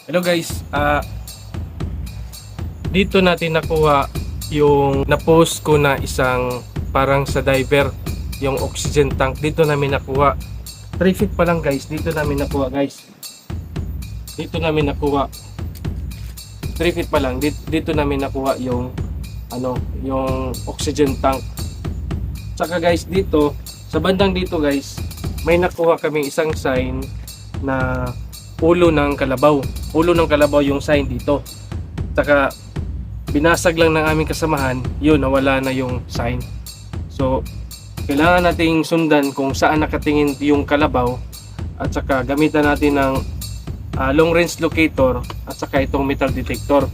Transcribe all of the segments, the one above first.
Hello guys, dito natin nakuha yung na-post ko na isang parang sa diver, yung oxygen tank. Dito namin nakuha. 3 feet pa lang guys, dito namin nakuha guys. Dito namin nakuha. 3 feet pa lang, dito namin nakuha yung yung oxygen tank. Tsaka guys, dito, sa bandang dito guys, may nakuha kaming isang sign na ulo ng kalabaw. Ulo ng kalabaw yung sign dito. Tsaka binasag lang ng aming kasamahan, yun, nawala na yung sign. So kailangan nating sundan kung saan nakatingin yung kalabaw, at saka gamitan natin ng long range locator at saka itong metal detector.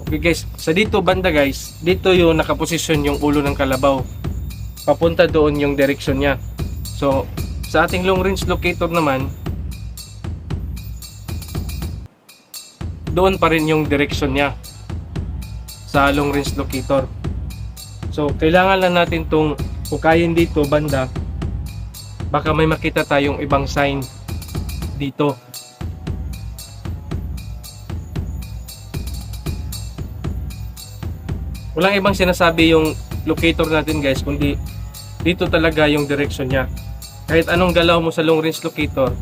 Okay guys, sa dito banda guys, dito yung nakaposisyon yung ulo ng kalabaw. Papunta doon yung direksyon niya. So, sa ating long range locator naman, doon pa rin yung direksyon niya sa long range locator. So, kailangan lang natin tong hukayin dito banda. Baka may makita tayong ibang sign dito. Walang ibang sinasabi yung locator natin guys, kundi dito talaga yung direction niya. Kahit anong galaw mo sa long range locator,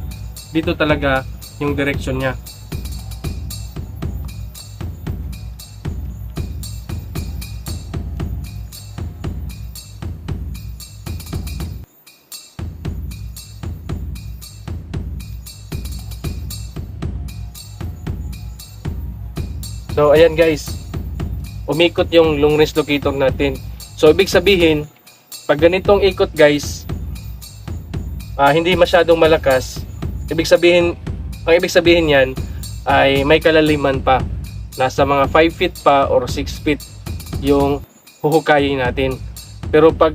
dito talaga yung direction niya. So ayan guys, umikot yung long range locator natin. So ibig sabihin, pag ganitong ikot guys, hindi masyadong malakas. Ang ibig sabihin yan ay may kalaliman pa. Nasa mga 5 feet pa or 6 feet yung huhukayin natin. Pero pag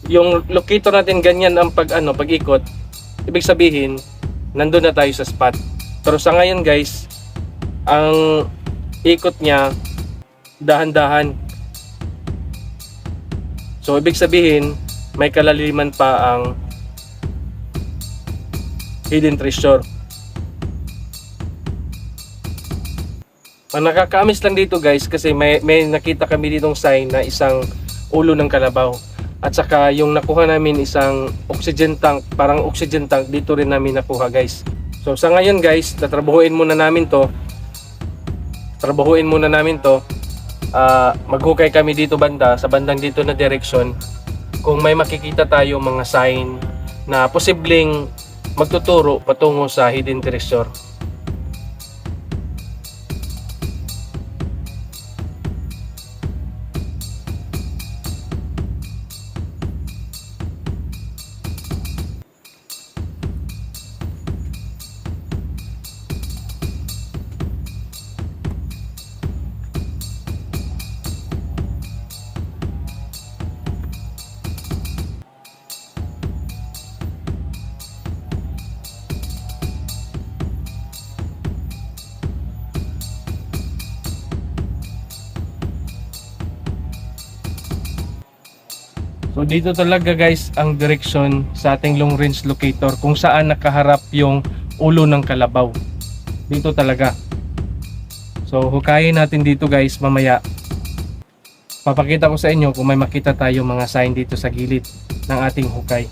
yung locator natin ganyan ang pag-ikot, ibig sabihin nandun na tayo sa spot. Pero sa ngayon guys, ang ikot niya dahan-dahan. So ibig sabihin may kalaliman pa ang hidden treasure. Ang nakakaamis lang dito guys, kasi may nakita kami ditong sign na isang ulo ng kalabaw. At saka yung nakuha namin isang oxygen tank, parang oxygen tank, dito rin namin nakuha guys. So sa ngayon guys, tatrabahuin muna namin to. Maghukay kami dito banda, sa bandang dito na direction, kung may makikita tayo mga sign na posibleng magtuturo patungo sa hidden treasure. So dito talaga guys ang direction sa ating long range locator, kung saan nakaharap yung ulo ng kalabaw. Dito talaga. So hukayin natin dito guys mamaya. Papakita ko sa inyo kung may makita tayo mga sign dito sa gilid ng ating hukay.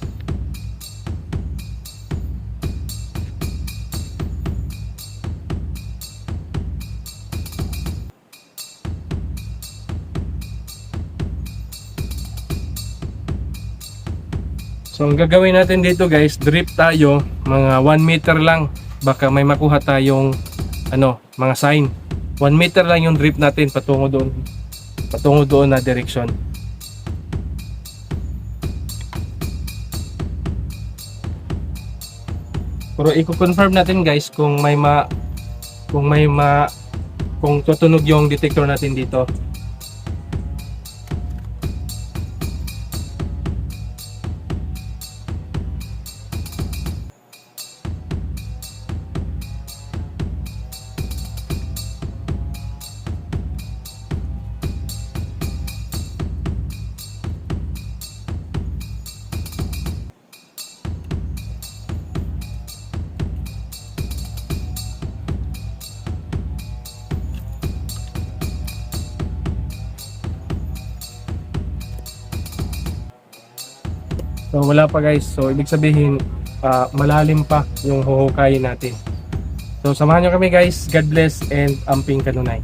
So ang gagawin natin dito guys, drip tayo mga 1 meter lang. Baka may makuha tayong mga sign. 1 meter lang yung drip natin patungo doon na direction. Pero i-confirm natin guys kung tutunog yung detector natin dito. So wala pa guys. So ibig sabihin malalim pa yung huhukayin natin. So samahan nyo kami guys. God bless and amping kanunay.